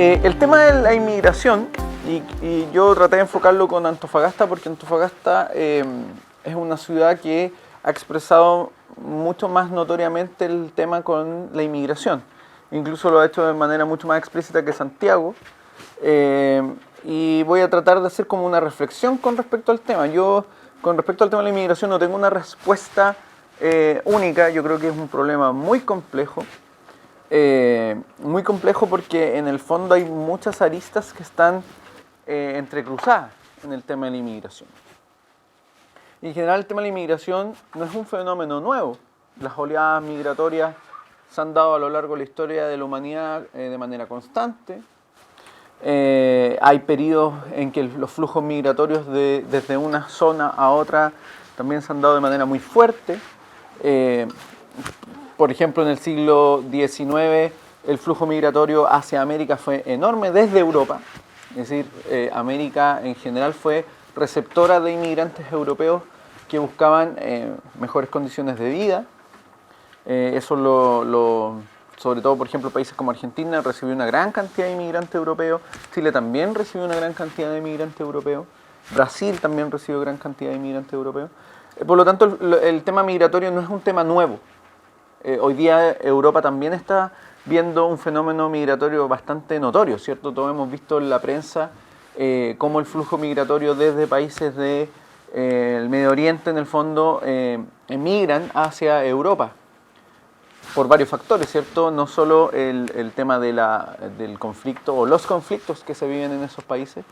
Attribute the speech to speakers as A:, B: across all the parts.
A: El tema de la inmigración, y yo traté de enfocarlo con Antofagasta porque Antofagasta es una ciudad que ha expresado mucho más notoriamente el tema con la inmigración. Incluso lo ha hecho de manera mucho más explícita que Santiago. Y voy a tratar de hacer como una reflexión con respecto al tema. Yo, con respecto al tema de la inmigración, no tengo una respuesta única. Yo creo que es un problema muy complejo porque en el fondo hay muchas aristas que están entrecruzadas en el tema de la inmigración. Y en general el tema de la inmigración no es un fenómeno nuevo. Las oleadas migratorias se han dado a lo largo de la historia de la humanidad de manera constante. Hay periodos en que los flujos migratorios desde una zona a otra también se han dado de manera muy fuerte. Por ejemplo, en el siglo XIX el flujo migratorio hacia América fue enorme desde Europa. Es decir, América en general fue receptora de inmigrantes europeos que buscaban mejores condiciones de vida. Sobre todo, por ejemplo, países como Argentina recibió una gran cantidad de inmigrantes europeos. Chile también recibió una gran cantidad de inmigrantes europeos. Brasil también recibió gran cantidad de inmigrantes europeos. Por lo tanto, el tema migratorio no es un tema nuevo. Hoy día Europa también está viendo un fenómeno migratorio bastante notorio, ¿cierto? Todos hemos visto en la prensa cómo el flujo migratorio desde países del Medio Oriente, en el fondo, emigran hacia Europa por varios factores, ¿cierto? No solo el tema del conflicto o los conflictos que se viven en esos países,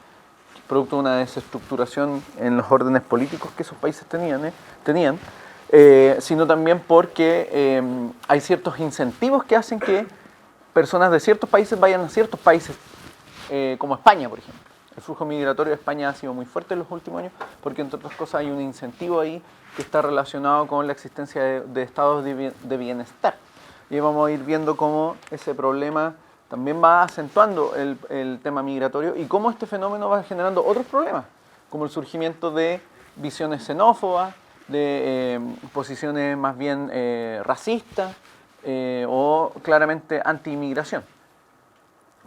A: producto de una desestructuración en los órdenes políticos que esos países tenían, sino también porque hay ciertos incentivos que hacen que personas de ciertos países vayan a ciertos países, como España, por ejemplo. El flujo migratorio de España ha sido muy fuerte en los últimos años porque, entre otras cosas, hay un incentivo ahí que está relacionado con la existencia de estados de bienestar. Y vamos a ir viendo cómo ese problema también va acentuando el tema migratorio y cómo este fenómeno va generando otros problemas, como el surgimiento de visiones xenófobas, de posiciones más bien racistas o claramente anti-inmigración.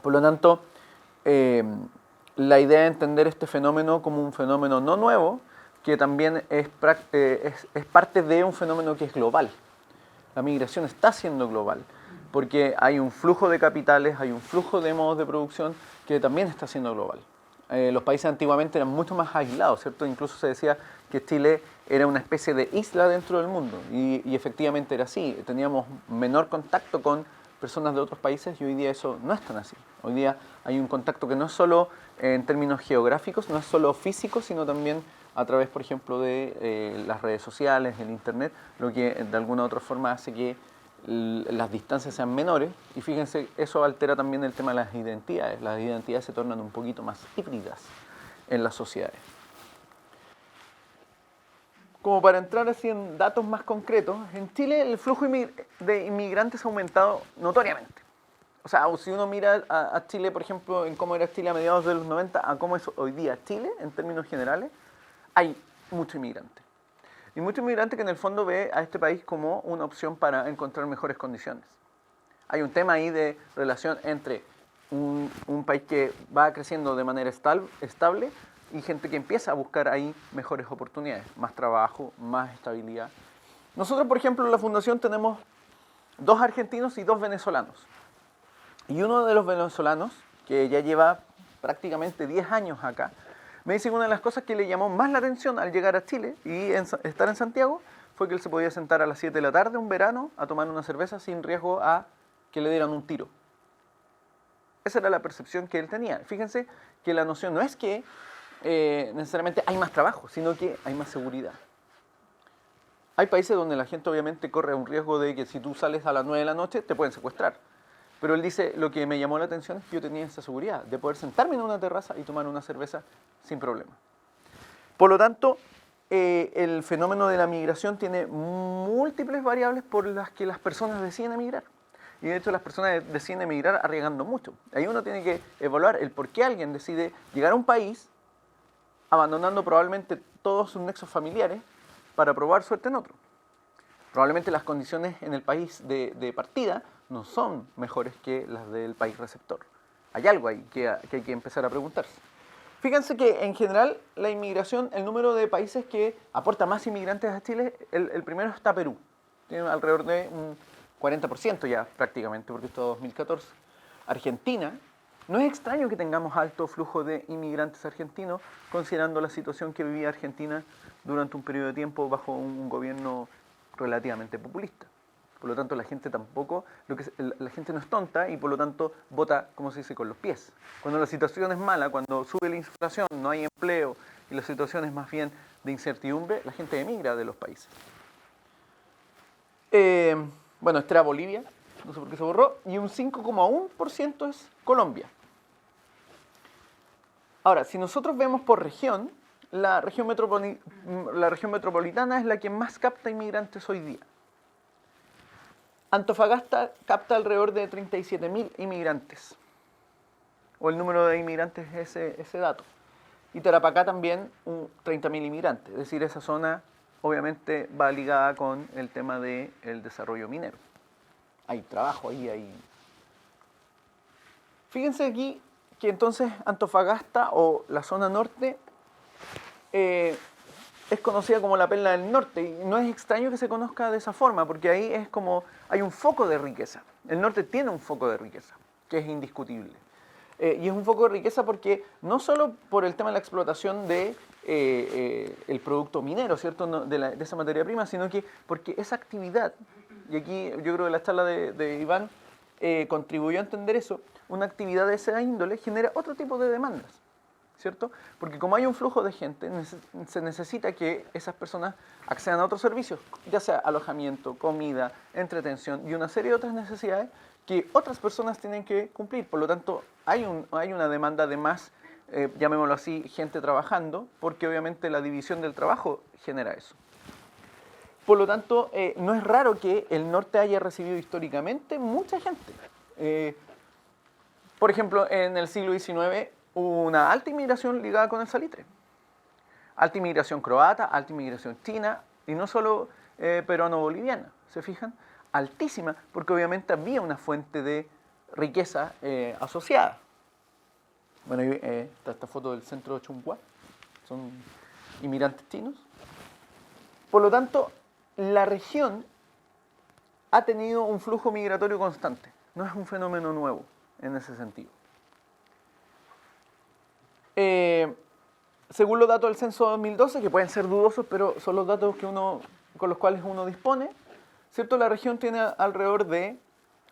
A: Por lo tanto, la idea de entender este fenómeno como un fenómeno no nuevo, que también es parte de un fenómeno que es global. La migración está siendo global, porque hay un flujo de capitales, hay un flujo de modos de producción que también está siendo global. Los países antiguamente eran mucho más aislados, ¿cierto? Incluso se decía que Chile era una especie de isla dentro del mundo, y efectivamente era así. Teníamos menor contacto con personas de otros países y hoy día eso no es tan así. Hoy día hay un contacto que no es solo en términos geográficos, no es solo físico, sino también a través, por ejemplo, de las redes sociales, el internet, lo que de alguna u otra forma hace que las distancias sean menores. Y fíjense, eso altera también el tema de las identidades. Las identidades se tornan un poquito más híbridas en las sociedades. Como para entrar así en datos más concretos, en Chile el flujo de inmigrantes ha aumentado notoriamente. O sea, si uno mira a Chile, por ejemplo, en cómo era Chile a mediados de los 90 a cómo es hoy día Chile, en términos generales, hay mucho inmigrante. Y mucho inmigrante que en el fondo ve a este país como una opción para encontrar mejores condiciones. Hay un tema ahí de relación entre un país que va creciendo de manera estable y gente que empieza a buscar ahí mejores oportunidades, más trabajo, más estabilidad. Nosotros, por ejemplo, en la Fundación tenemos 2 argentinos y 2 venezolanos. Y uno de los venezolanos, que ya lleva prácticamente 10 años acá, me dice que una de las cosas que le llamó más la atención al llegar a Chile y estar en Santiago fue que él se podía sentar a las 7 de la tarde un verano a tomar una cerveza sin riesgo a que le dieran un tiro. Esa era la percepción que él tenía. Fíjense que la noción no es que necesariamente hay más trabajo, sino que hay más seguridad. Hay países donde la gente obviamente corre un riesgo de que si tú sales a las 9 de la noche te pueden secuestrar. Pero él dice, lo que me llamó la atención es que yo tenía esa seguridad de poder sentarme en una terraza y tomar una cerveza sin problema. Por lo tanto, el fenómeno de la migración tiene múltiples variables por las que las personas deciden emigrar. Y de hecho las personas deciden emigrar arriesgando mucho. Ahí uno tiene que evaluar el por qué alguien decide llegar a un país abandonando probablemente todos sus nexos familiares para probar suerte en otro. Probablemente las condiciones en el país de partida no son mejores que las del país receptor. hay algo ahí que hay que empezar a preguntarse. Fíjense que en general la inmigración, el número de países que aporta más inmigrantes a Chile, el primero está Perú. Tiene alrededor de un 40% ya prácticamente, porque esto es 2014. Argentina, no es extraño que tengamos alto flujo de inmigrantes argentinos, considerando la situación que vivía Argentina durante un periodo de tiempo bajo un gobierno relativamente populista. Por lo tanto, la gente tampoco, la gente no es tonta y por lo tanto vota, como se dice, con los pies. Cuando la situación es mala, cuando sube la inflación, no hay empleo y la situación es más bien de incertidumbre, la gente emigra de los países. Bueno, esta era Bolivia, no sé por qué se borró, y un 5,1% es Colombia. Ahora, si nosotros vemos por región, la región metropolitana es la que más capta inmigrantes hoy día. Antofagasta capta alrededor de 37.000 inmigrantes, o el número de inmigrantes es ese dato. Y Tarapacá también 30.000 inmigrantes, es decir, esa zona obviamente va ligada con el tema del desarrollo minero. Hay trabajo ahí, hay... Fíjense aquí que entonces Antofagasta o la zona norte es conocida como la perla del norte y no es extraño que se conozca de esa forma porque ahí es como hay un foco de riqueza. El norte tiene un foco de riqueza que es indiscutible. Y es un foco de riqueza porque no solo por el tema de la explotación de el producto minero, ¿cierto? De esa materia prima, sino que porque esa actividad, y aquí yo creo que la charla de Iván contribuyó a entender eso, una actividad de esa índole genera otro tipo de demandas, ¿cierto? Porque como hay un flujo de gente, se necesita que esas personas accedan a otros servicios, ya sea alojamiento, comida, entretención y una serie de otras necesidades que otras personas tienen que cumplir. Por lo tanto, hay una demanda de más, llamémoslo así, gente trabajando, porque obviamente la división del trabajo genera eso. Por lo tanto, no es raro que el norte haya recibido históricamente mucha gente. Por ejemplo, en el siglo XIX hubo una alta inmigración ligada con el salitre. Alta inmigración croata, alta inmigración china, y no solo peruano-boliviana, ¿se fijan? Altísima, porque obviamente había una fuente de riqueza asociada. Bueno, ahí está esta foto del centro de Chunghua, son inmigrantes chinos. Por lo tanto, la región ha tenido un flujo migratorio constante, no es un fenómeno nuevo en ese sentido. Según los datos del censo 2012, que pueden ser dudosos, pero son los datos con los cuales uno dispone, ¿cierto? La región tiene alrededor de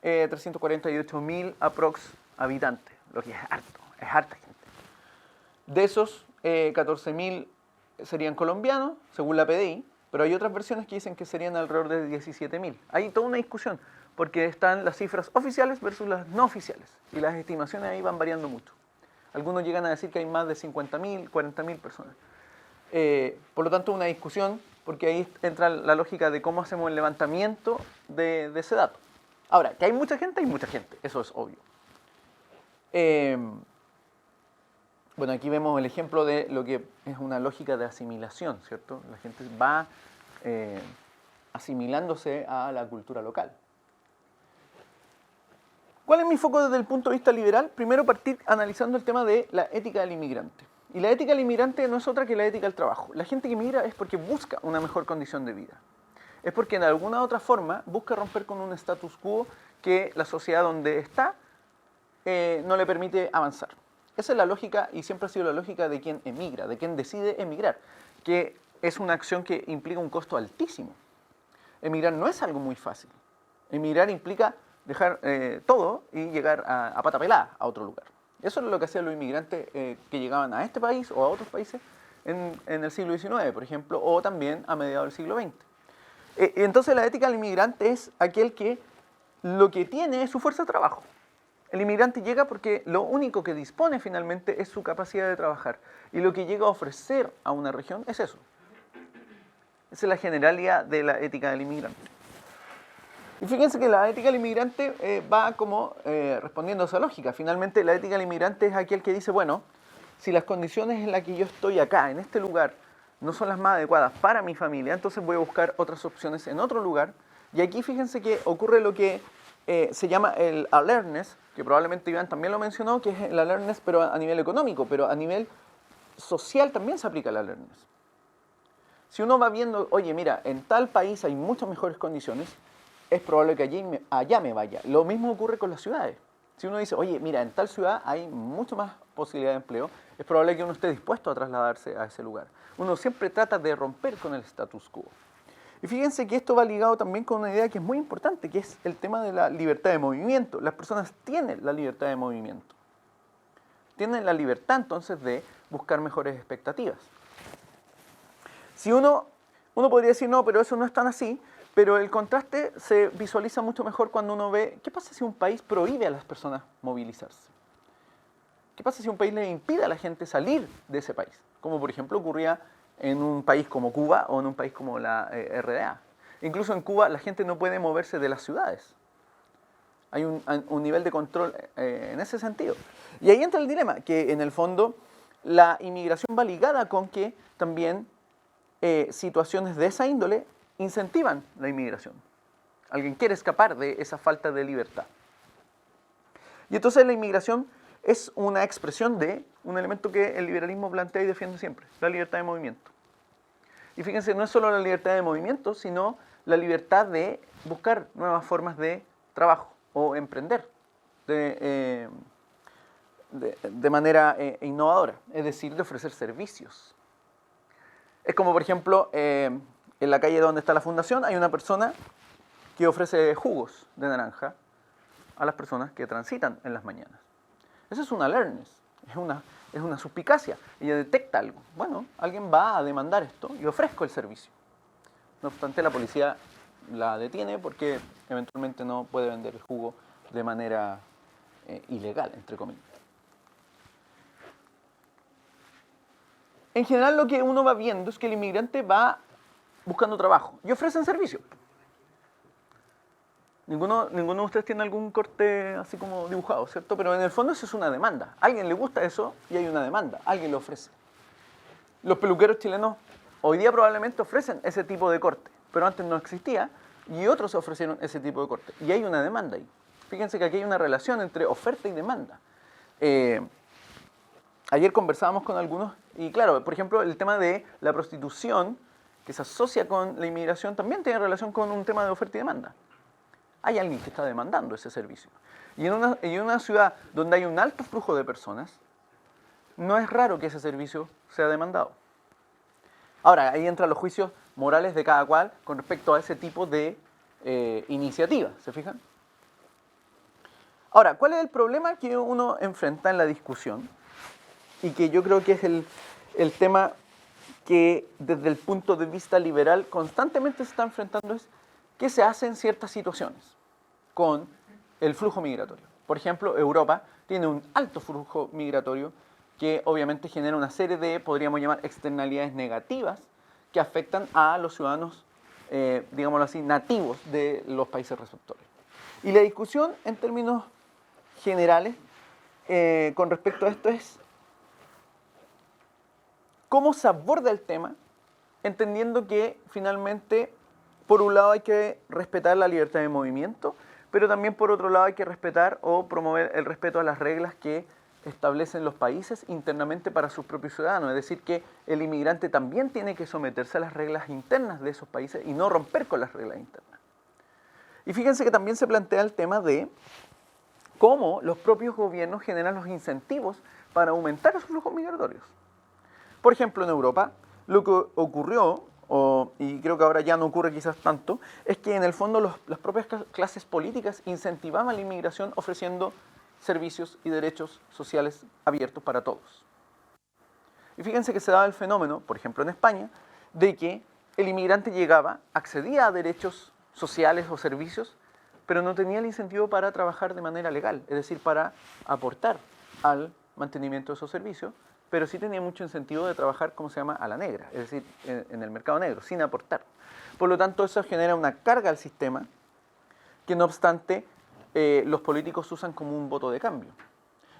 A: 348.000 aprox habitantes, lo que es harta gente. De esos, 14.000 serían colombianos, según la PDI, pero hay otras versiones que dicen que serían alrededor de 17.000. Hay toda una discusión, porque están las cifras oficiales versus las no oficiales, y las estimaciones ahí van variando mucho. Algunos llegan a decir que hay más de 50.000, 40.000 personas. Por lo tanto, una discusión, porque ahí entra la lógica de cómo hacemos el levantamiento de ese dato. Ahora, que hay mucha gente, eso es obvio. Bueno, aquí vemos el ejemplo de lo que es una lógica de asimilación, ¿cierto? La gente va asimilándose a la cultura local. ¿Cuál es mi foco desde el punto de vista liberal? Primero partir analizando el tema de la ética del inmigrante. Y la ética del inmigrante no es otra que la ética del trabajo. La gente que migra es porque busca una mejor condición de vida. Es porque de alguna otra forma busca romper con un status quo que la sociedad donde está no le permite avanzar. Esa es la lógica y siempre ha sido la lógica de quien emigra, de quien decide emigrar, que es una acción que implica un costo altísimo. Emigrar no es algo muy fácil. Emigrar implica dejar todo y llegar a pata pelada a otro lugar. Eso es lo que hacían los inmigrantes que llegaban a este país o a otros países en el siglo XIX, por ejemplo, o también a mediados del siglo XX. Entonces la ética del inmigrante es aquel que lo que tiene es su fuerza de trabajo. El inmigrante llega porque lo único que dispone finalmente es su capacidad de trabajar. Y lo que llega a ofrecer a una región es eso. Esa es la generalidad de la ética del inmigrante. Y fíjense que la ética del inmigrante va como respondiendo a esa lógica. Finalmente la ética del inmigrante es aquel que dice, bueno, si las condiciones en las que yo estoy acá, en este lugar, no son las más adecuadas para mi familia, entonces voy a buscar otras opciones en otro lugar. Y aquí fíjense que ocurre lo que se llama el alertness, que probablemente Iván también lo mencionó, que es el alertness pero a nivel económico, pero a nivel social también se aplica el alertness. Si uno va viendo, oye, mira, en tal país hay muchas mejores condiciones, es probable que allá me vaya. Lo mismo ocurre con las ciudades. Si uno dice, oye, mira, en tal ciudad hay mucho más posibilidad de empleo, es probable que uno esté dispuesto a trasladarse a ese lugar. Uno siempre trata de romper con el status quo. Y fíjense que esto va ligado también con una idea que es muy importante, que es el tema de la libertad de movimiento. Las personas tienen la libertad de movimiento. Tienen la libertad entonces de buscar mejores expectativas. Si uno podría decir, no, pero eso no es tan así, pero el contraste se visualiza mucho mejor cuando uno ve, ¿qué pasa si un país prohíbe a las personas movilizarse? ¿Qué pasa si un país le impide a la gente salir de ese país? Como por ejemplo ocurría en un país como Cuba o en un país como la RDA. Incluso en Cuba la gente no puede moverse de las ciudades. Hay un nivel de control en ese sentido. Y ahí entra el dilema, que en el fondo la inmigración va ligada con que también situaciones de esa índole incentivan la inmigración. Alguien quiere escapar de esa falta de libertad. Y entonces la inmigración es una expresión de un elemento que el liberalismo plantea y defiende siempre, la libertad de movimiento. Y fíjense, no es solo la libertad de movimiento, sino la libertad de buscar nuevas formas de trabajo o emprender de manera innovadora, es decir, de ofrecer servicios. Es como, por ejemplo, en la calle donde está la fundación hay una persona que ofrece jugos de naranja a las personas que transitan en las mañanas. Eso es un alertness, es una suspicacia. Ella detecta algo. Bueno, alguien va a demandar esto y ofrezco el servicio. No obstante, la policía la detiene porque eventualmente no puede vender el jugo de manera ilegal, entre comillas. En general lo que uno va viendo es que el inmigrante va buscando trabajo y ofrecen servicios. Ninguno de ustedes tiene algún corte así como dibujado, ¿cierto? Pero en el fondo eso es una demanda. A alguien le gusta eso y hay una demanda. Alguien lo ofrece. Los peluqueros chilenos hoy día probablemente ofrecen ese tipo de corte, pero antes no existía y otros ofrecieron ese tipo de corte. Y hay una demanda ahí. Fíjense que aquí hay una relación entre oferta y demanda. Ayer conversábamos con algunos y claro, por ejemplo, el tema de la prostitución que se asocia con la inmigración también tiene relación con un tema de oferta y demanda. Hay alguien que está demandando ese servicio. Y en una ciudad donde hay un alto flujo de personas, no es raro que ese servicio sea demandado. Ahora, ahí entran los juicios morales de cada cual con respecto a ese tipo de iniciativa, ¿se fijan? Ahora, ¿cuál es el problema que uno enfrenta en la discusión? Y que yo creo que es el tema que desde el punto de vista liberal constantemente se está enfrentando es qué se hace en ciertas situaciones con el flujo migratorio. Por ejemplo, Europa tiene un alto flujo migratorio que obviamente genera una serie de, podríamos llamar, externalidades negativas que afectan a los ciudadanos, digámoslo así, nativos de los países receptores. Y la discusión en términos generales con respecto a esto es cómo se aborda el tema, entendiendo que finalmente, por un lado hay que respetar la libertad de movimiento, pero también por otro lado hay que respetar o promover el respeto a las reglas que establecen los países internamente para sus propios ciudadanos. Es decir, que el inmigrante también tiene que someterse a las reglas internas de esos países y no romper con las reglas internas. Y fíjense que también se plantea el tema de cómo los propios gobiernos generan los incentivos para aumentar esos flujos migratorios. Por ejemplo, en Europa, lo que ocurrió, y creo que ahora ya no ocurre quizás tanto, es que en el fondo las propias clases políticas incentivaban la inmigración ofreciendo servicios y derechos sociales abiertos para todos. Y fíjense que se daba el fenómeno, por ejemplo en España, de que el inmigrante llegaba, accedía a derechos sociales o servicios, pero no tenía el incentivo para trabajar de manera legal, es decir, para aportar al mantenimiento de esos servicios, pero sí tenía mucho incentivo de trabajar, como se llama, a la negra, es decir, en el mercado negro, sin aportar. Por lo tanto, eso genera una carga al sistema que, no obstante, los políticos usan como un voto de cambio.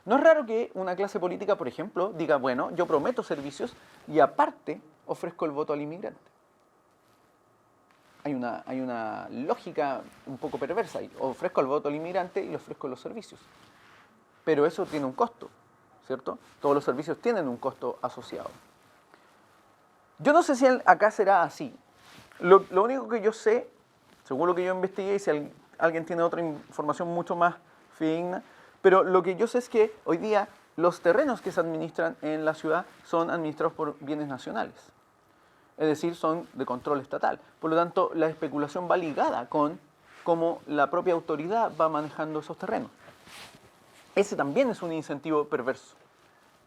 A: No es raro que una clase política, por ejemplo, diga, bueno, yo prometo servicios y aparte ofrezco el voto al inmigrante. hay una lógica un poco perversa ahí. Ofrezco el voto al inmigrante y le ofrezco los servicios. Pero eso tiene un costo, ¿cierto? Todos los servicios tienen un costo asociado. Yo no sé si acá será así. Lo único que yo sé, según lo que yo investigué, y si alguien tiene otra información mucho más fidedigna, pero lo que yo sé es que hoy día los terrenos que se administran en la ciudad son administrados por bienes nacionales. Es decir, son de control estatal. Por lo tanto, la especulación va ligada con cómo la propia autoridad va manejando esos terrenos. Ese también es un incentivo perverso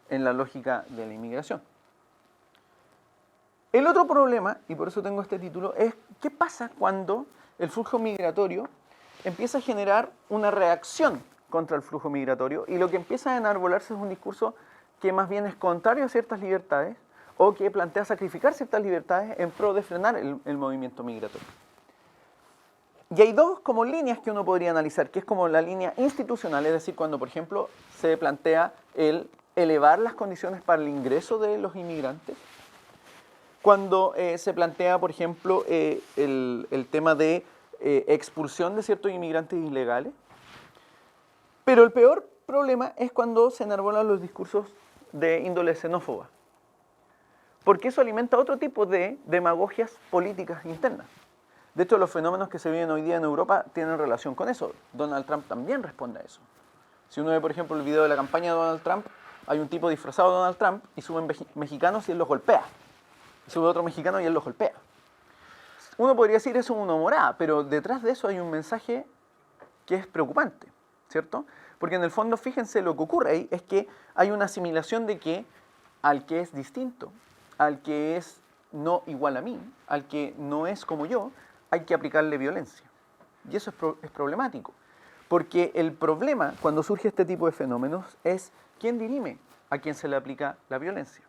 A: en la lógica de la inmigración. El otro problema, y por eso tengo este título, es qué pasa cuando el flujo migratorio empieza a generar una reacción contra el flujo migratorio y lo que empieza a enarbolarse es un discurso que más bien es contrario a ciertas libertades o que plantea sacrificar ciertas libertades en pro de frenar el movimiento migratorio. Y hay dos como líneas que uno podría analizar, que es como la línea institucional, es decir, cuando por ejemplo se plantea el elevar las condiciones para el ingreso de los inmigrantes, cuando se plantea, por ejemplo, el tema de expulsión de ciertos inmigrantes ilegales. Pero el peor problema es cuando se enarbolan los discursos de índole xenófoba, porque eso alimenta otro tipo de demagogias políticas internas. De hecho, los fenómenos que se viven hoy día en Europa tienen relación con eso. Donald Trump también responde a eso. Si uno ve, por ejemplo, el video de la campaña de Donald Trump, hay un tipo disfrazado de Donald Trump y suben mexicanos y él los golpea. Sube otro mexicano y él los golpea. Uno podría decir eso es una humorada, pero detrás de eso hay un mensaje que es preocupante, ¿cierto? Porque en el fondo, fíjense, lo que ocurre ahí es que hay una asimilación de que al que es distinto, al que es no igual a mí, al que no es como yo, hay que aplicarle violencia. Y eso es problemático, porque el problema cuando surge este tipo de fenómenos es quién dirime a quién se le aplica la violencia.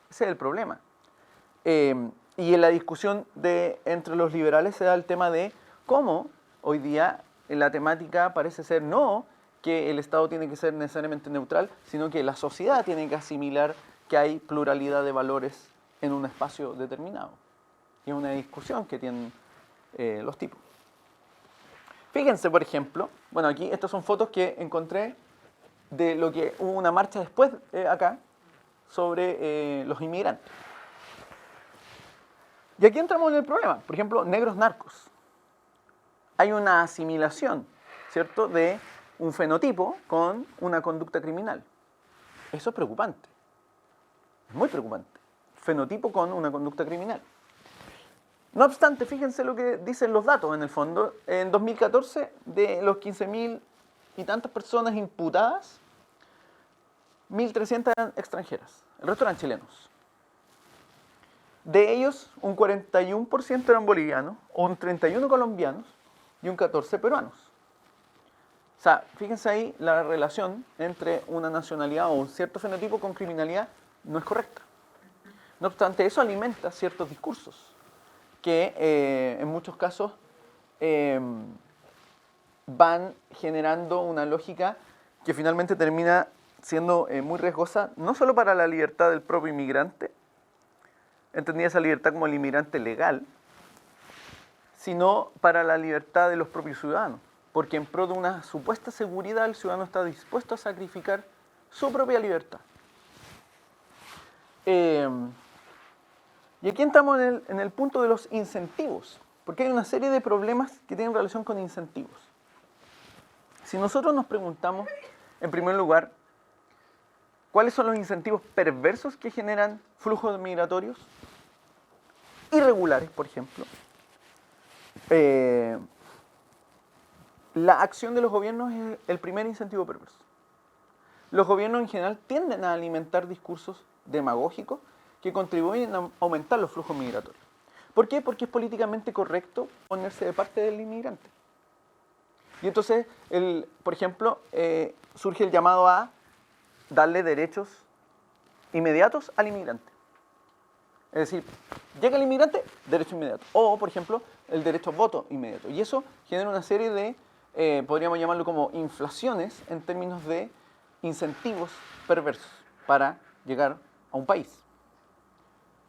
A: Ese es el problema. Y en la discusión entre los liberales se da el tema de cómo hoy día la temática parece ser no que el Estado tiene que ser necesariamente neutral, sino que la sociedad tiene que asimilar que hay pluralidad de valores en un espacio determinado. Y es una discusión que tienen los tipos. Fíjense, por ejemplo, bueno, aquí estas son fotos que encontré de lo que hubo una marcha después acá sobre los inmigrantes. Y aquí entramos en el problema. Por ejemplo, negros narcos. Hay una asimilación, ¿cierto?, de un fenotipo con una conducta criminal. Eso es preocupante. Es muy preocupante. Fenotipo con una conducta criminal. No obstante, fíjense lo que dicen los datos en el fondo. En 2014, de los 15.000 y tantas personas imputadas, 1.300 eran extranjeras. El resto eran chilenos. De ellos, un 41% eran bolivianos, un 31% colombianos y un 14% peruanos. O sea, fíjense ahí, la relación entre una nacionalidad o un cierto fenotipo con criminalidad no es correcta. No obstante, eso alimenta ciertos discursos que en muchos casos van generando una lógica que finalmente termina siendo muy riesgosa, no solo para la libertad del propio inmigrante, entendía esa libertad como el inmigrante legal, sino para la libertad de los propios ciudadanos, porque en pro de una supuesta seguridad el ciudadano está dispuesto a sacrificar su propia libertad. Y aquí entramos en el punto de los incentivos, porque hay una serie de problemas que tienen relación con incentivos. Si nosotros nos preguntamos, en primer lugar, ¿cuáles son los incentivos perversos que generan flujos migratorios? Irregulares, por ejemplo. La acción de los gobiernos es el primer incentivo perverso. Los gobiernos en general tienden a alimentar discursos demagógicos que contribuyen a aumentar los flujos migratorios. ¿Por qué? Porque es políticamente correcto ponerse de parte del inmigrante. Y entonces, por ejemplo, surge el llamado a darle derechos inmediatos al inmigrante. Es decir, llega el inmigrante, derecho inmediato. O, por ejemplo, el derecho a voto inmediato. Y eso genera una serie de, podríamos llamarlo como inflaciones en términos de incentivos perversos para llegar a un país.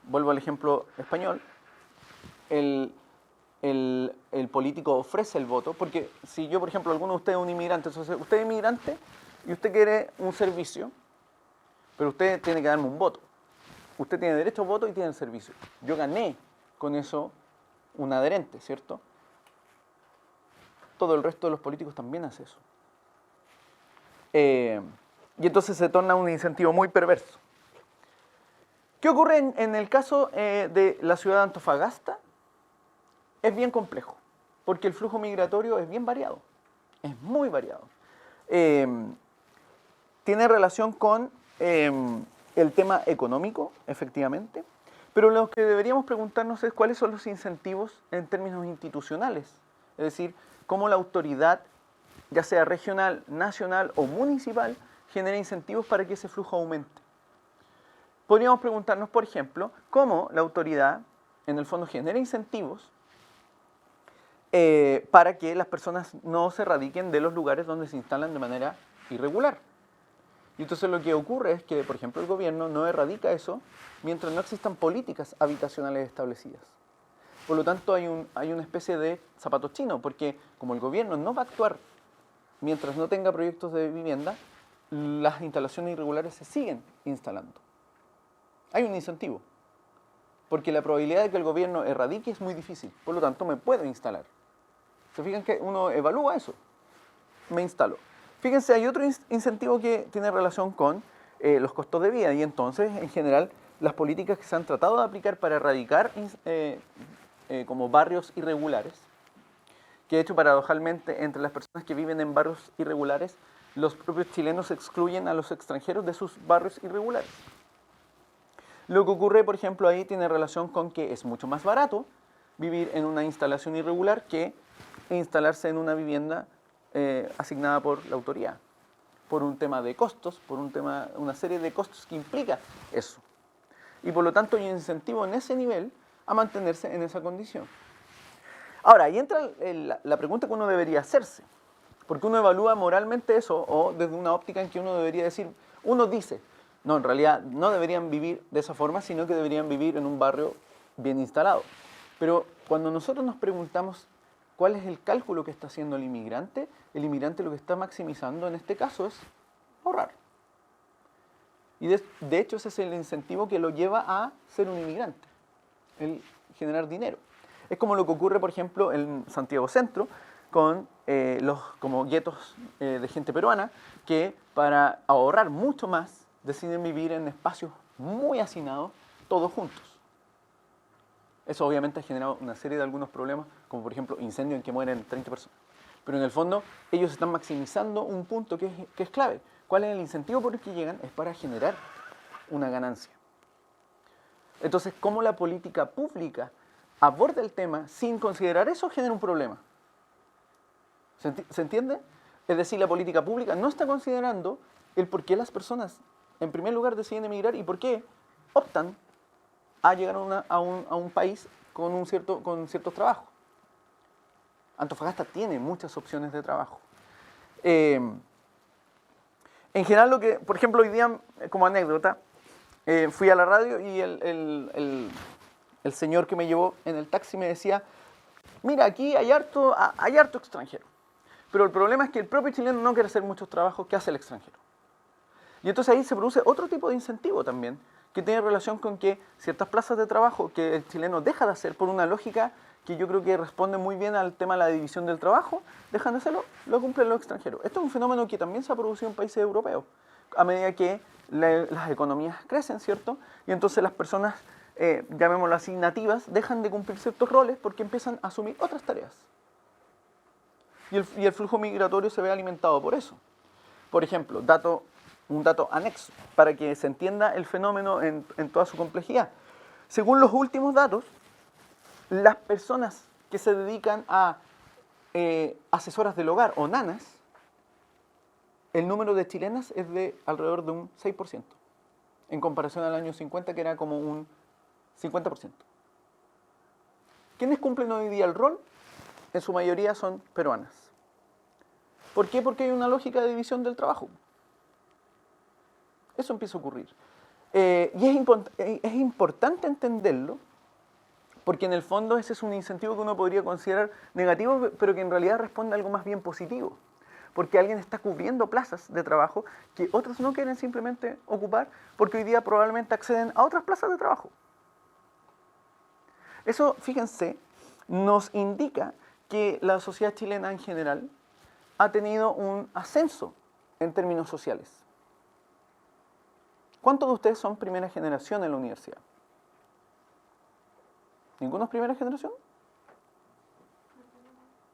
A: Vuelvo al ejemplo español. el político ofrece el voto, porque si yo, por ejemplo, alguno de ustedes es un inmigrante, entonces usted es inmigrante y usted quiere un servicio, pero usted tiene que darme un voto. Usted tiene derecho a voto y tiene el servicio. Yo gané con eso un adherente, ¿cierto? Todo el resto de los políticos también hace eso. Y entonces se torna un incentivo muy perverso. ¿Qué ocurre en el caso de la ciudad de Antofagasta? Es bien complejo, porque el flujo migratorio es bien variado, es muy variado. Tiene relación con el tema económico, efectivamente, pero lo que deberíamos preguntarnos es cuáles son los incentivos en términos institucionales, es decir, cómo la autoridad, ya sea regional, nacional o municipal, genera incentivos para que ese flujo aumente. Podríamos preguntarnos, por ejemplo, cómo la autoridad, en el fondo, genera incentivos para que las personas no se radiquen de los lugares donde se instalan de manera irregular. Y entonces lo que ocurre es que, por ejemplo, el gobierno no erradica eso mientras no existan políticas habitacionales establecidas. Por lo tanto, hay una especie de zapato chino, porque como el gobierno no va a actuar mientras no tenga proyectos de vivienda, las instalaciones irregulares se siguen instalando. Hay un incentivo, porque la probabilidad de que el gobierno erradique es muy difícil, por lo tanto me puedo instalar. ¿Se fijan que uno evalúa eso? Me instalo. Fíjense, hay otro incentivo que tiene relación con los costos de vida y entonces, en general, las políticas que se han tratado de aplicar para erradicar como barrios irregulares, que de hecho, paradojalmente, entre las personas que viven en barrios irregulares, los propios chilenos excluyen a los extranjeros de sus barrios irregulares. Lo que ocurre, por ejemplo, ahí tiene relación con que es mucho más barato vivir en una instalación irregular que instalarse en una vivienda asignada por la autoridad, por un tema de costos, una serie de costos que implica eso. Y por lo tanto hay un incentivo en ese nivel a mantenerse en esa condición. Ahora, ahí entra la pregunta que uno debería hacerse, porque uno evalúa moralmente eso o desde una óptica en que uno debería decir, uno dice, no, en realidad no deberían vivir de esa forma, sino que deberían vivir en un barrio bien instalado. Pero cuando nosotros nos preguntamos cuál es el cálculo que está haciendo el inmigrante lo que está maximizando en este caso es ahorrar. Y de hecho ese es el incentivo que lo lleva a ser un inmigrante, el generar dinero. Es como lo que ocurre, por ejemplo, en Santiago Centro, con los como guetos de gente peruana, que para ahorrar mucho más deciden vivir en espacios muy hacinados, todos juntos. Eso obviamente ha generado una serie de algunos problemas, como por ejemplo incendios en que mueren 30 personas. Pero en el fondo ellos están maximizando un punto que es clave. ¿Cuál es el incentivo por el que llegan? Es para generar una ganancia. Entonces, ¿cómo la política pública aborda el tema sin considerar eso genera un problema? ¿Se entiende? Es decir, la política pública no está considerando el por qué las personas, en primer lugar, deciden emigrar y por qué optan a llegar a un país con ciertos trabajos. Antofagasta tiene muchas opciones de trabajo. En general, por ejemplo, hoy día, como anécdota, fui a la radio y el señor que me llevó en el taxi me decía, mira, aquí hay harto extranjero. Pero el problema es que el propio chileno no quiere hacer muchos trabajos que hace el extranjero. Y entonces ahí se produce otro tipo de incentivo también, que tiene relación con que ciertas plazas de trabajo que el chileno deja de hacer por una lógica que yo creo que responde muy bien al tema de la división del trabajo, dejan de hacerlo, lo cumplen los extranjeros. Esto es un fenómeno que también se ha producido en países europeos, a medida que las economías crecen, ¿cierto? Y entonces las personas, llamémoslo así, nativas, dejan de cumplir ciertos roles porque empiezan a asumir otras tareas. Y el flujo migratorio se ve alimentado por eso. Por ejemplo, un dato anexo, para que se entienda el fenómeno en toda su complejidad. Según los últimos datos, las personas que se dedican a asesoras del hogar o nanas, el número de chilenas es de alrededor de un 6%, en comparación al año 50, que era como un 50%. ¿Quiénes cumplen hoy día el rol? En su mayoría son peruanas. ¿Por qué? Porque hay una lógica de división del trabajo. Eso empieza a ocurrir. Y es importante entenderlo Porque en el fondo ese es un incentivo que uno podría considerar negativo, pero que en realidad responde a algo más bien positivo. Porque alguien está cubriendo plazas de trabajo que otros no quieren simplemente ocupar, porque hoy día probablemente acceden a otras plazas de trabajo. Eso, fíjense, nos indica que la sociedad chilena en general ha tenido un ascenso en términos sociales. ¿Cuántos de ustedes son primera generación en la universidad? ¿Ninguno es primera generación?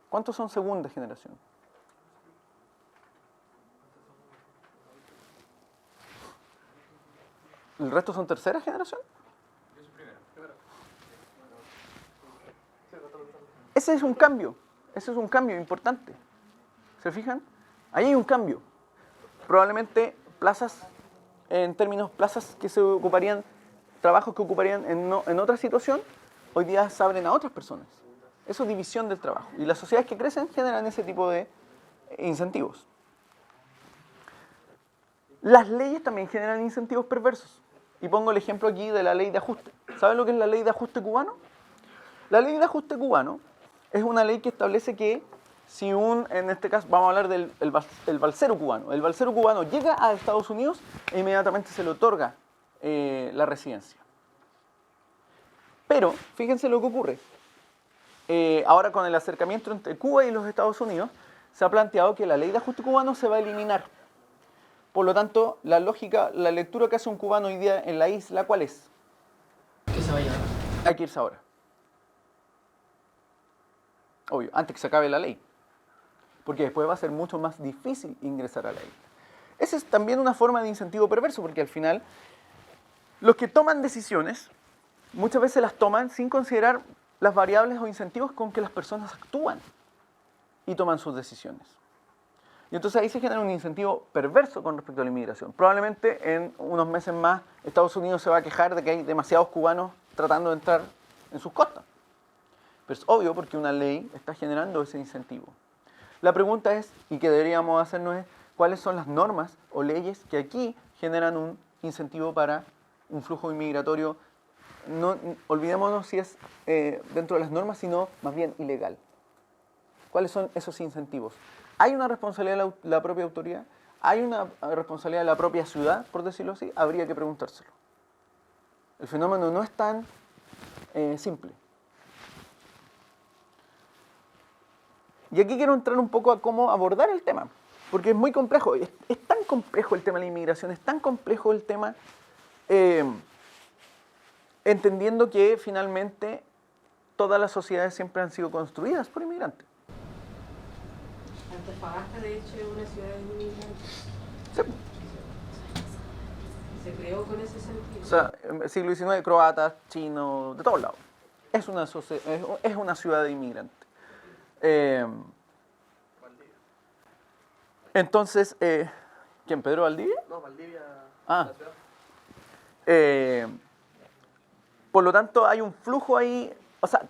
A: ¿Cuántos son segunda generación? ¿El resto son tercera generación? Ese es un cambio importante. ¿Se fijan? Ahí hay un cambio. Probablemente plazas, en términos plazas que se ocuparían, trabajos que ocuparían en otra situación, hoy día se abren a otras personas. Eso es división del trabajo. Y las sociedades que crecen generan ese tipo de incentivos. Las leyes también generan incentivos perversos. Y pongo el ejemplo aquí de la ley de ajuste. ¿Saben lo que es la ley de ajuste cubano? La ley de ajuste cubano es una ley que establece que si en este caso vamos a hablar del balsero cubano. El balsero cubano llega a Estados Unidos e inmediatamente se le otorga la residencia. Pero, fíjense lo que ocurre. Ahora con el acercamiento entre Cuba y los Estados Unidos, se ha planteado que la ley de ajuste cubano se va a eliminar. Por lo tanto, la lectura que hace un cubano hoy día en la isla, ¿cuál es?
B: Que se vaya.
A: Hay que irse ahora. Obvio, antes que se acabe la ley. Porque después va a ser mucho más difícil ingresar a la isla. Esa es también una forma de incentivo perverso, porque al final los que toman decisiones muchas veces las toman sin considerar las variables o incentivos con que las personas actúan y toman sus decisiones. Y entonces ahí se genera un incentivo perverso con respecto a la inmigración. Probablemente en unos meses más Estados Unidos se va a quejar de que hay demasiados cubanos tratando de entrar en sus costas. Pero es obvio porque una ley está generando ese incentivo. La pregunta es, y que deberíamos hacernos es, ¿cuáles son las normas o leyes que aquí generan un incentivo para un flujo inmigratorio? No, olvidémonos si es dentro de las normas, sino más bien ilegal. ¿Cuáles son esos incentivos? ¿Hay una responsabilidad de la propia autoridad? ¿Hay una responsabilidad de la propia ciudad, por decirlo así? Habría que preguntárselo. El fenómeno no es tan simple. Y aquí quiero entrar un poco a cómo abordar el tema, porque es muy complejo. Es tan complejo el tema de la inmigración, es tan complejo el tema, entendiendo que finalmente todas las sociedades siempre han sido construidas por inmigrantes.
B: Antofagasta, de hecho, es una ciudad de inmigrantes.
A: Sí.
B: Se creó con ese sentido.
A: O sea, en el siglo XIX, croatas, chinos, de todos lados. Es una ciudad de inmigrantes. Entonces, ¿quién? ¿Pedro Valdivia?
C: No, Valdivia,
A: Ah.
C: la ciudad.
A: Por lo tanto, hay un flujo ahí. O sea,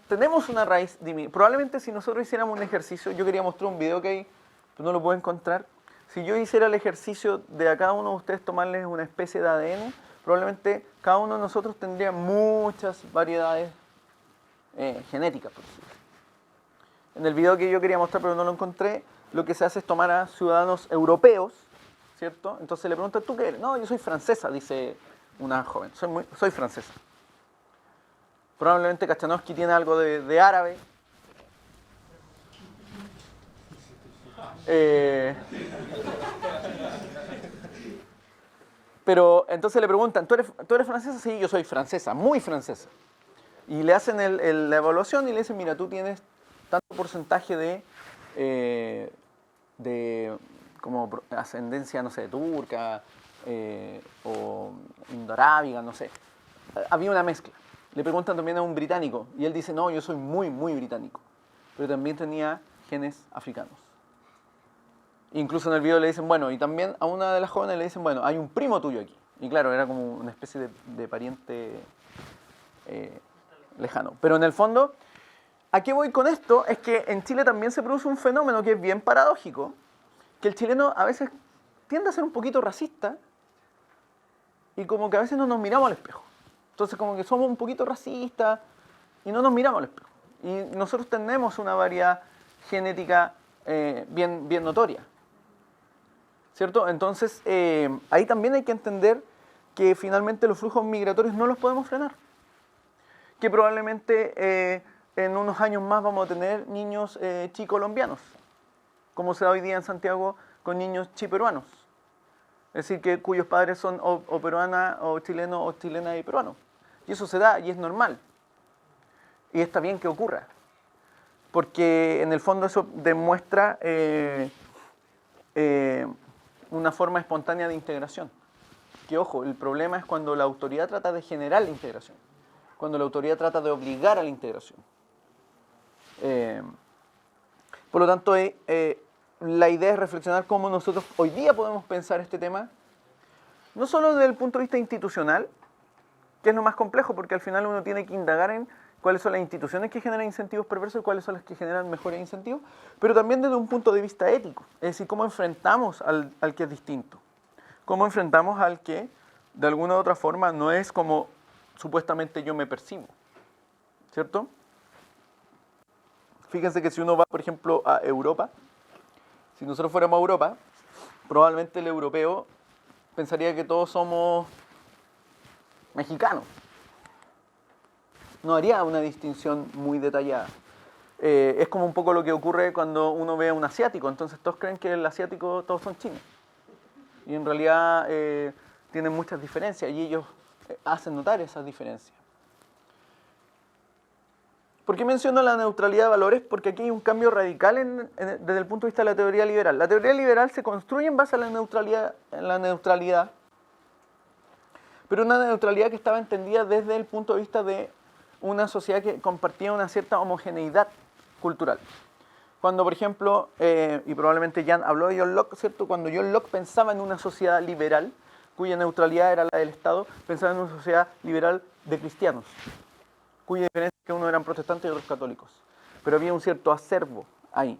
A: tenemos una raíz de inmigración. Probablemente si nosotros hiciéramos un ejercicio, yo quería mostrar un video que hay, pero no lo puedo encontrar. Si yo hiciera el ejercicio de a cada uno de ustedes tomarles una especie de ADN, probablemente cada uno de nosotros tendría muchas variedades genéticas, por decirlo. En el video que yo quería mostrar, pero no lo encontré, lo que se hace es tomar a ciudadanos europeos, ¿cierto? Entonces le preguntan, ¿tú qué eres? No, yo soy francesa, dice una joven. Soy francesa. Probablemente Kachanowski tiene algo de árabe. Pero entonces le preguntan, ¿tú eres francesa? Sí, yo soy francesa, muy francesa. Y le hacen la evaluación y le dicen, mira, tú tienes tanto porcentaje de como ascendencia, no sé, turca o indoarábiga, no sé. Había una mezcla. Le preguntan también a un británico y él dice, no, yo soy muy, muy británico. Pero también tenía genes africanos. Incluso en el video le dicen, bueno, y también a una de las jóvenes le dicen, bueno, hay un primo tuyo aquí. Y claro, era como una especie de pariente lejano. Pero en el fondo, ¿a qué voy con esto? Es que en Chile también se produce un fenómeno que es bien paradójico, que el chileno a veces tiende a ser un poquito racista y como que a veces no nos miramos al espejo. Entonces como que somos un poquito racistas y no nos miramos al espejo. Y nosotros tenemos una variedad genética bien notoria, ¿cierto? Entonces, ahí también hay que entender que finalmente los flujos migratorios no los podemos frenar. Que probablemente en unos años más vamos a tener niños chicolombianos, como se da hoy día en Santiago con niños chiperuanos. Es decir, que cuyos padres son o peruana, o chilena y peruano. Y eso se da y es normal. Y está bien que ocurra. Porque en el fondo eso demuestra una forma espontánea de integración. Que ojo, el problema es cuando la autoridad trata de generar la integración. Cuando la autoridad trata de obligar a la integración. Por lo tanto, la idea es reflexionar cómo nosotros hoy día podemos pensar este tema, no solo desde el punto de vista institucional, que es lo más complejo, porque al final uno tiene que indagar en cuáles son las instituciones que generan incentivos perversos y cuáles son las que generan mejores incentivos, pero también desde un punto de vista ético, es decir, cómo enfrentamos al que es distinto, cómo enfrentamos al que de alguna u otra forma no es como supuestamente yo me percibo, ¿cierto? Fíjense que si uno va, por ejemplo, a Europa, si nosotros fuéramos a Europa, probablemente el europeo pensaría que todos somos mexicanos. No haría una distinción muy detallada. Es como un poco lo que ocurre cuando uno ve a un asiático, entonces todos creen que el asiático todos son chinos. Y en realidad tienen muchas diferencias y ellos hacen notar esas diferencias. ¿Por qué menciono la neutralidad de valores? Porque aquí hay un cambio radical desde el punto de vista de la teoría liberal. La teoría liberal se construye en base a la neutralidad, pero una neutralidad que estaba entendida desde el punto de vista de una sociedad que compartía una cierta homogeneidad cultural. Cuando, por ejemplo, y probablemente Jan habló de John Locke, ¿cierto? Cuando John Locke pensaba en una sociedad liberal, cuya neutralidad era la del Estado, pensaba en una sociedad liberal de cristianos, cuya diferencia es que unos eran protestantes y otros católicos. Pero había un cierto acervo ahí.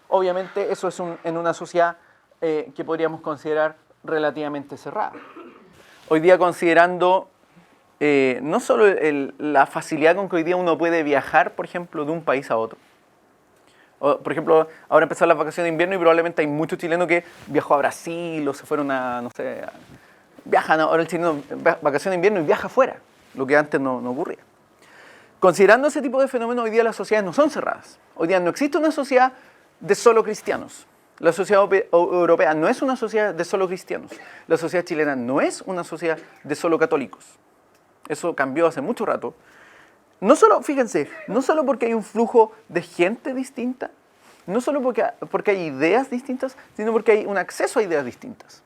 A: Obviamente eso es en una sociedad que podríamos considerar relativamente cerrada. Hoy día considerando no solo la facilidad con que hoy día uno puede viajar, por ejemplo, de un país a otro. Por ejemplo, ahora empezaron las vacaciones de invierno y probablemente hay muchos chilenos que viajó a Brasil o se fueron a, no sé, viajan ahora el chileno vacaciones de invierno y viaja afuera, lo que antes no ocurría. Considerando ese tipo de fenómenos, hoy día las sociedades no son cerradas. Hoy día no existe una sociedad de solo cristianos. La sociedad europea no es una sociedad de solo cristianos. La sociedad chilena no es una sociedad de solo católicos. Eso cambió hace mucho rato. No solo, fíjense, no solo porque hay un flujo de gente distinta, no solo porque hay ideas distintas, sino porque hay un acceso a ideas distintas.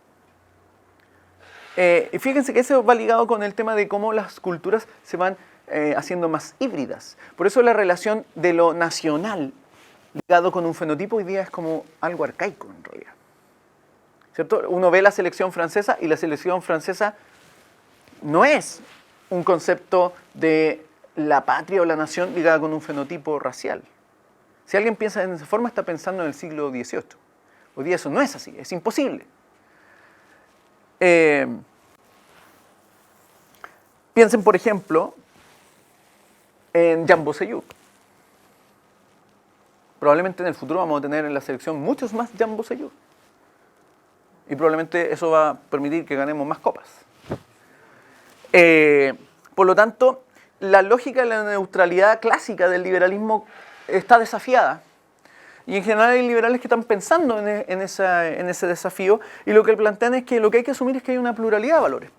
A: Y fíjense que eso va ligado con el tema de cómo las culturas se van haciendo más híbridas. Por eso la relación de lo nacional ligado con un fenotipo hoy día es como algo arcaico en realidad. ¿Cierto? Uno ve la selección francesa y la selección francesa no es un concepto de la patria o la nación ligada con un fenotipo racial. Si alguien piensa en esa forma, está pensando en el siglo XVIII. Hoy día eso no es así, es imposible. Piensen, por ejemplo, en Jean Beauseyou. Probablemente en el futuro vamos a tener en la selección muchos más Jean Beauseyou. Y probablemente eso va a permitir que ganemos más copas. Por lo tanto, la lógica de la neutralidad clásica del liberalismo está desafiada. Y en general hay liberales que están pensando en ese desafío y lo que plantean es que lo que hay que asumir es que hay una pluralidad de valores.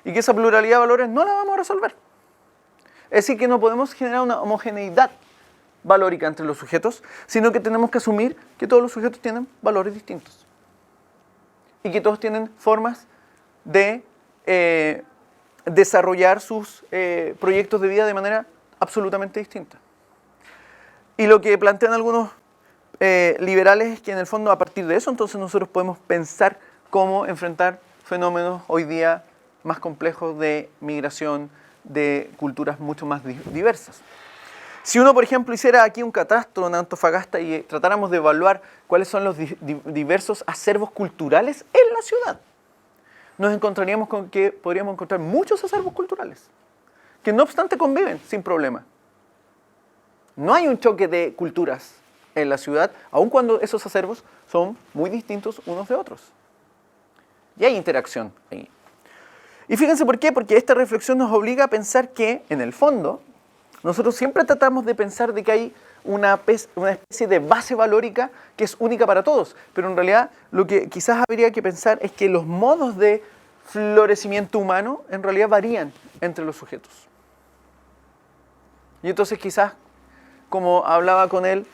A: Y que esa pluralidad de valores no la vamos a resolver. Es decir, que no podemos generar una homogeneidad valórica entre los sujetos, sino que tenemos que asumir que todos los sujetos tienen valores distintos. Y que todos tienen formas de desarrollar sus proyectos de vida de manera absolutamente distinta. Y lo que plantean algunos liberales es que en el fondo a partir de eso entonces nosotros podemos pensar cómo enfrentar fenómenos hoy día más complejos de migración, de culturas mucho más diversas. Si uno, por ejemplo, hiciera aquí un catastro en Antofagasta y tratáramos de evaluar cuáles son los diversos acervos culturales en la ciudad, nos encontraríamos con que podríamos encontrar muchos acervos culturales que no obstante conviven sin problema. No hay un choque de culturas en la ciudad, aun cuando esos acervos son muy distintos unos de otros. Y hay interacción ahí. Y fíjense por qué, porque esta reflexión nos obliga a pensar que, en el fondo, nosotros siempre tratamos de pensar de que hay una especie de base valórica que es única para todos, pero en realidad lo que quizás habría que pensar es que los modos de florecimiento humano en realidad varían entre los sujetos. Y entonces quizás, como hablaba con él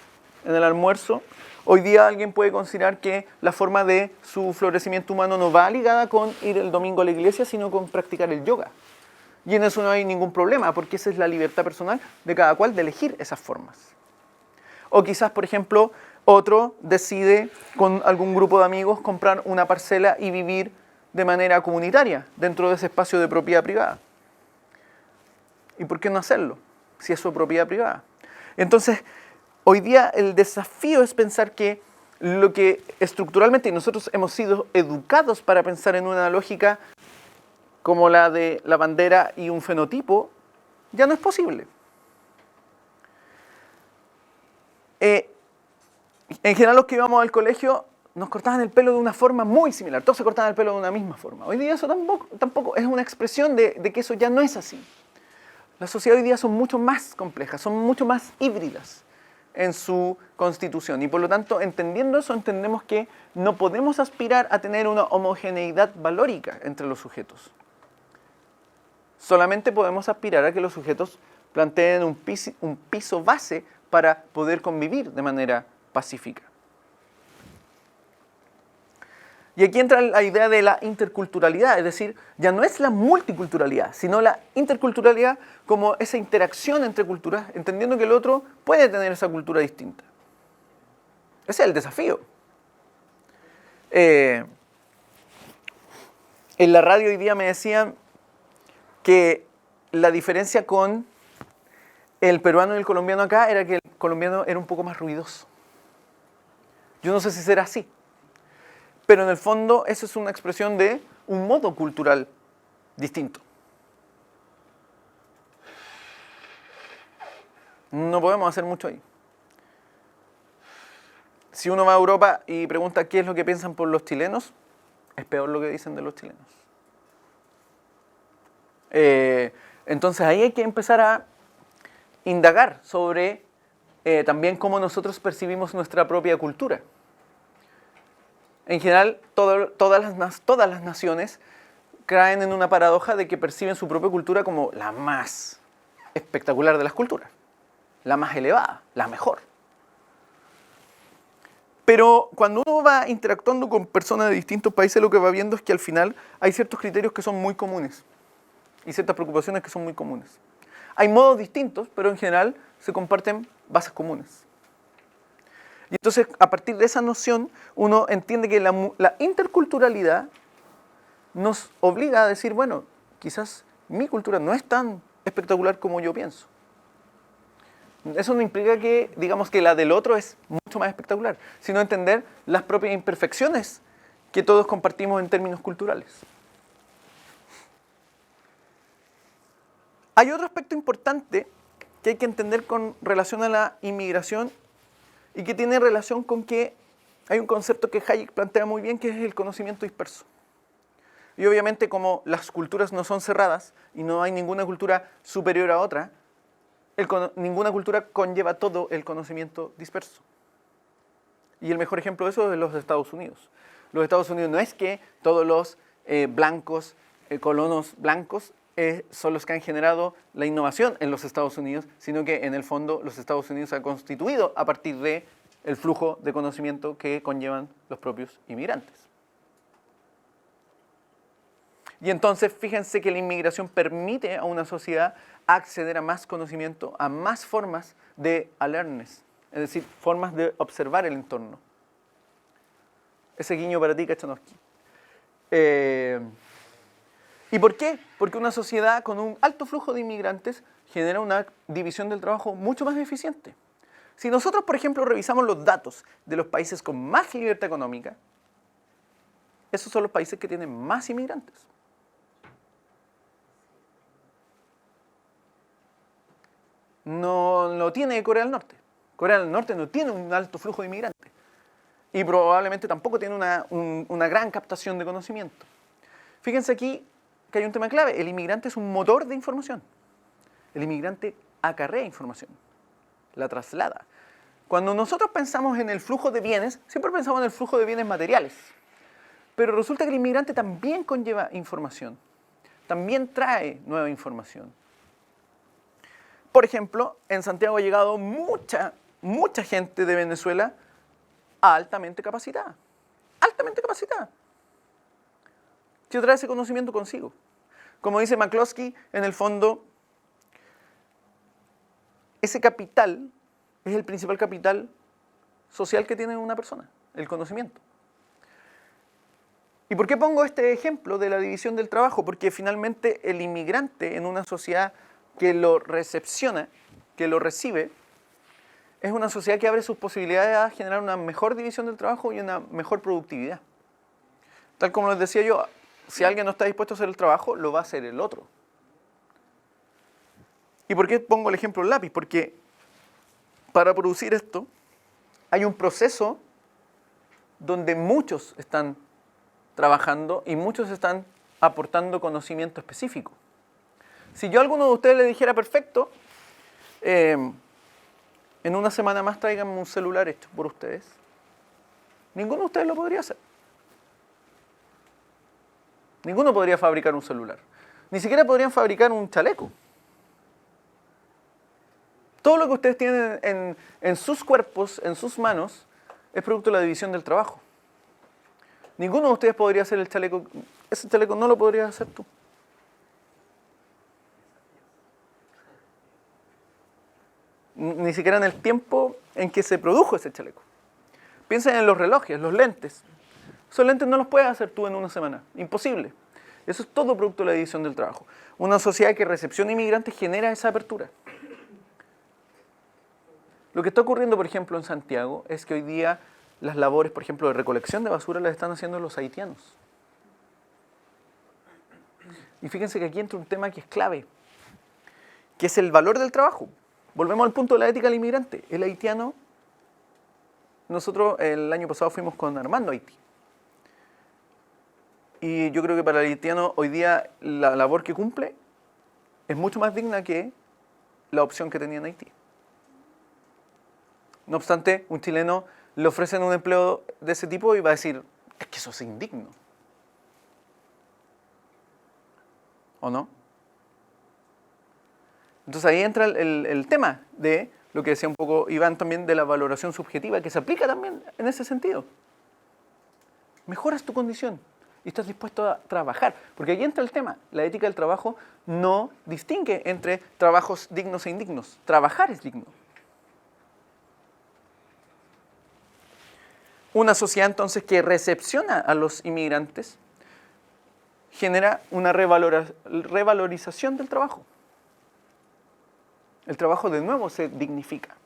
A: en el almuerzo, hoy día alguien puede considerar que la forma de su florecimiento humano no va ligada con ir el domingo a la iglesia, sino con practicar el yoga. Y en eso no hay ningún problema, porque esa es la libertad personal de cada cual de elegir esas formas. O quizás, por ejemplo, otro decide con algún grupo de amigos comprar una parcela y vivir de manera comunitaria dentro de ese espacio de propiedad privada. ¿Y por qué no hacerlo si es su propiedad privada? Entonces, hoy día el desafío es pensar que lo que estructuralmente nosotros hemos sido educados para pensar en una lógica como la de la bandera y un fenotipo, ya no es posible. En general los que íbamos al colegio nos cortaban el pelo de una forma muy similar, todos se cortaban el pelo de una misma forma. Hoy día eso tampoco es una expresión de que eso ya no es así. Las sociedades hoy día son mucho más complejas, son mucho más híbridas en su constitución y por lo tanto, entendiendo eso, entendemos que no podemos aspirar a tener una homogeneidad valórica entre los sujetos. Solamente podemos aspirar a que los sujetos planteen un piso base para poder convivir de manera pacífica. Y aquí entra la idea de la interculturalidad, es decir, ya no es la multiculturalidad, sino la interculturalidad como esa interacción entre culturas, entendiendo que el otro puede tener esa cultura distinta. Ese es el desafío. En la radio hoy día me decían que la diferencia con el peruano y el colombiano acá era que el colombiano era un poco más ruidoso. Yo no sé si será así, pero en el fondo eso es una expresión de un modo cultural distinto. No podemos hacer mucho ahí. Si uno va a Europa y pregunta qué es lo que piensan por los chilenos, es peor lo que dicen de los chilenos. Entonces ahí hay que empezar a indagar sobre también cómo nosotros percibimos nuestra propia cultura. En general, todas las naciones caen en una paradoja de que perciben su propia cultura como la más espectacular de las culturas, la más elevada, la mejor. Pero cuando uno va interactuando con personas de distintos países, lo que va viendo es que al final hay ciertos criterios que son muy comunes y ciertas preocupaciones que son muy comunes. Hay modos distintos, pero en general se comparten bases comunes. Y entonces, a partir de esa noción, uno entiende que la interculturalidad nos obliga a decir, bueno, quizás mi cultura no es tan espectacular como yo pienso. Eso no implica que, digamos, que la del otro es mucho más espectacular, sino entender las propias imperfecciones que todos compartimos en términos culturales. Hay otro aspecto importante que hay que entender con relación a la inmigración y que tiene relación con que hay un concepto que Hayek plantea muy bien, que es el conocimiento disperso. Y obviamente, como las culturas no son cerradas y no hay ninguna cultura superior a otra, ninguna cultura conlleva todo el conocimiento disperso. Y el mejor ejemplo de eso es los Estados Unidos. Los Estados Unidos no es que todos los blancos, colonos blancos, son los que han generado la innovación en los Estados Unidos, sino que en el fondo los Estados Unidos se han constituido a partir del flujo de conocimiento que conllevan los propios inmigrantes. Y entonces fíjense que la inmigración permite a una sociedad acceder a más conocimiento, a más formas de awareness, es decir, formas de observar el entorno. Ese guiño para ti, Kachanowski. ¿Y por qué? Porque una sociedad con un alto flujo de inmigrantes genera una división del trabajo mucho más eficiente. Si nosotros, por ejemplo, revisamos los datos de los países con más libertad económica, esos son los países que tienen más inmigrantes. no lo tiene Corea del Norte. Corea del Norte no tiene un alto flujo de inmigrantes y probablemente tampoco tiene una gran captación de conocimiento. Fíjense aquí que hay un tema clave. El inmigrante es un motor de información. El inmigrante acarrea información, la traslada. Cuando nosotros pensamos en el flujo de bienes, siempre pensamos en el flujo de bienes materiales. Pero resulta que el inmigrante también conlleva información, también trae nueva información. Por ejemplo, en Santiago ha llegado mucha gente de Venezuela altamente capacitada. Altamente capacitada. Que trae ese conocimiento consigo. Como dice McCloskey, en el fondo, ese capital es el principal capital social que tiene una persona, el conocimiento. ¿Y por qué pongo este ejemplo de la división del trabajo? Porque finalmente el inmigrante en una sociedad que lo recepciona, que lo recibe, es una sociedad que abre sus posibilidades a generar una mejor división del trabajo y una mejor productividad. Tal como les decía yo, si alguien no está dispuesto a hacer el trabajo, lo va a hacer el otro. ¿Y por qué pongo el ejemplo del lápiz? Porque para producir esto hay un proceso donde muchos están trabajando y muchos están aportando conocimiento específico. Si yo a alguno de ustedes le dijera, perfecto, en una semana más tráiganme un celular hecho por ustedes, ninguno de ustedes lo podría hacer. Ninguno podría fabricar un celular. Ni siquiera podrían fabricar un chaleco. Todo lo que ustedes tienen en sus cuerpos, en sus manos, es producto de la división del trabajo. Ninguno de ustedes podría hacer el chaleco. Ese chaleco no lo podrías hacer tú. Ni siquiera en el tiempo en que se produjo ese chaleco. Piensen en los relojes, los lentes. Esos lentes no los puedes hacer tú en una semana. Imposible. Eso es todo producto de la división del trabajo. Una sociedad que recepciona inmigrantes genera esa apertura. Lo que está ocurriendo, por ejemplo, en Santiago es que hoy día las labores, por ejemplo, de recolección de basura las están haciendo los haitianos. Y fíjense que aquí entra un tema que es clave, que es el valor del trabajo. Volvemos al punto de la ética del inmigrante. El haitiano, nosotros el año pasado fuimos con Armando a Haití. Y yo creo que para el haitiano hoy día la labor que cumple es mucho más digna que la opción que tenía en Haití. No obstante, un chileno le ofrecen un empleo de ese tipo y va a decir, es que eso es indigno. ¿O no? Entonces ahí entra el tema de lo que decía un poco Iván también de la valoración subjetiva, que se aplica también en ese sentido. Mejoras tu condición y estás dispuesto a trabajar. Porque ahí entra el tema. La ética del trabajo no distingue entre trabajos dignos e indignos. Trabajar es digno. Una sociedad entonces que recepciona a los inmigrantes genera una revalorización del trabajo. El trabajo de nuevo se dignifica.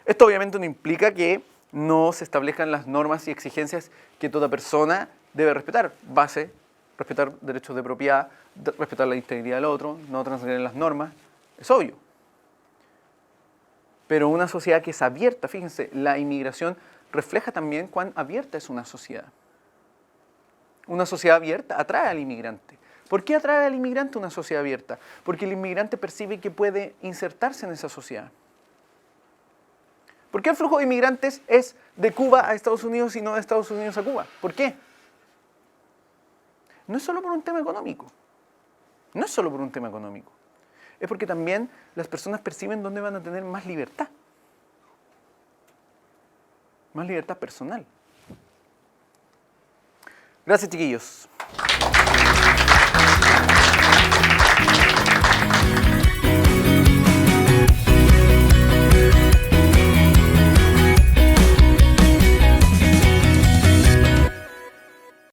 A: Esto obviamente no implica que no se establezcan las normas y exigencias que toda persona debe respetar. Base, respetar derechos de propiedad, respetar la integridad del otro, no transgredir las normas. Es obvio. Pero una sociedad que es abierta, fíjense, la inmigración refleja también cuán abierta es una sociedad. Una sociedad abierta atrae al inmigrante. ¿Por qué atrae al inmigrante una sociedad abierta? Porque el inmigrante percibe que puede insertarse en esa sociedad. ¿Por qué el flujo de inmigrantes es de Cuba a Estados Unidos y no de Estados Unidos a Cuba? ¿Por qué? No es solo por un tema económico. No es solo por un tema económico. Es porque también las personas perciben dónde van a tener más libertad. Más libertad personal. Gracias, chiquillos.